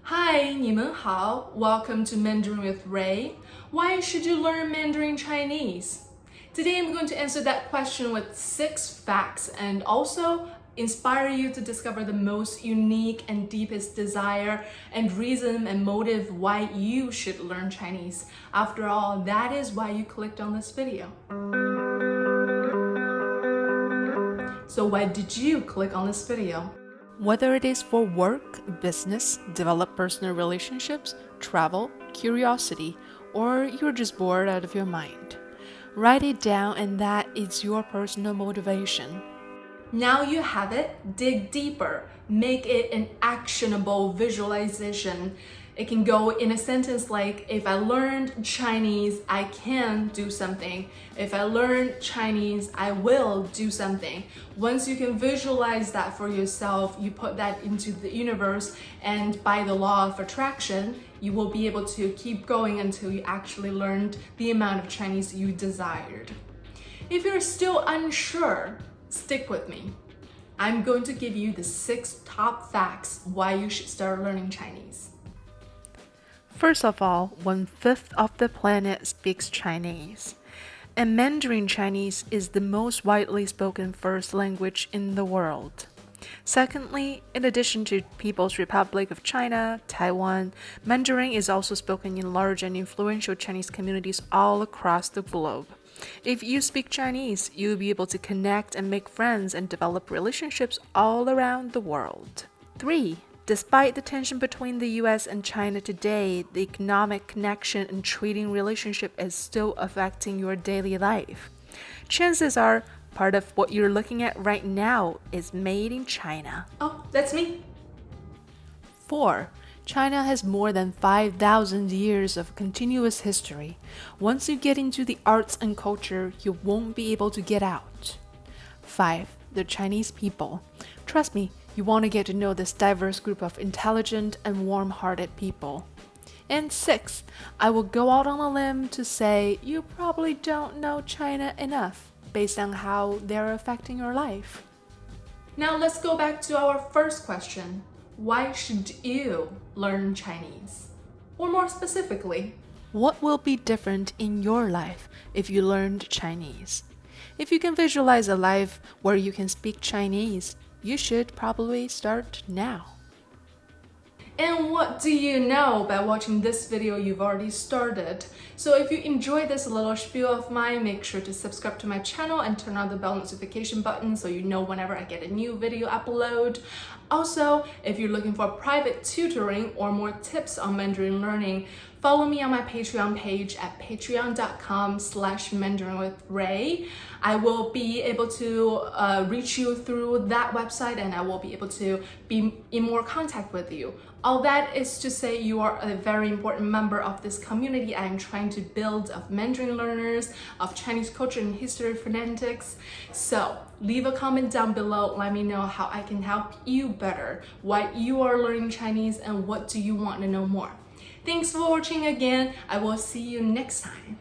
Hi, 你们好. Welcome to Mandarin with Ray. Why should you learn Mandarin Chinese? Today I'm going to answer that question with 6 facts and also inspire you to discover the most unique and deepest desire and reason and motive why you should learn Chinese. After all, that is why you clicked on this video. So why did you click on this video? Whether it is for work, business, develop personal relationships, travel, curiosity, or you're just bored out of your mind, write it down and that is your personal motivation. Now you have it, dig deeper, make it an actionable visualization. It can go in a sentence like, if I learned Chinese, I can do something. If I learn Chinese, I will do something. Once you can visualize that for yourself, you put that into the universe, and by the law of attraction, you will be able to keep going until you actually learned the amount of Chinese you desired. If you're still unsure, stick with me. I'm going to give you the 6 top facts why you should start learning Chinese. First of all, 1/5 of the planet speaks Chinese, and Mandarin Chinese is the most widely spoken first language in the world. Secondly, in addition to People's Republic of China, Taiwan, Mandarin is also spoken in large and influential Chinese communities all across the globe. If you speak Chinese, you'll be able to connect and make friends and develop relationships all around the world. 3. Despite the tension between the US and China today, the economic connection and trading relationship is still affecting your daily life. Chances are, part of what you're looking at right now is made in China. Oh, that's me. 4. China has more than 5,000 years of continuous history. Once you get into the arts and culture, you won't be able to get out. 5. The Chinese people. Trust me, you want to get to know this diverse group of intelligent and warm-hearted people. And 6. I will go out on a limb to say you probably don't know China enough based on how they're affecting your life. Now let's go back to our first question. Why should you learn Chinese? Or more specifically, what will be different in your life if you learned Chinese? If you can visualize a life where you can speak Chinese, you should probably start now. And what do you know? By watching this video, you've already started. So if you enjoyed this little spiel of mine, make sure to subscribe to my channel and turn on the bell notification button so you know whenever I get a new video upload. Also, if you're looking for private tutoring or more tips on Mandarin learning, follow me on my Patreon page at patreon.com/mandarinwithray. I will be able to reach you through that website, and I will be able to be in more contact with you. All that is to say you are a very important member of this community I am trying to build of Mandarin learners, of Chinese culture and history fanatics. So leave a comment down below. Let me know how I can help you better, why you are learning Chinese, and what do you want to know more. Thanks for watching again. I will see you next time.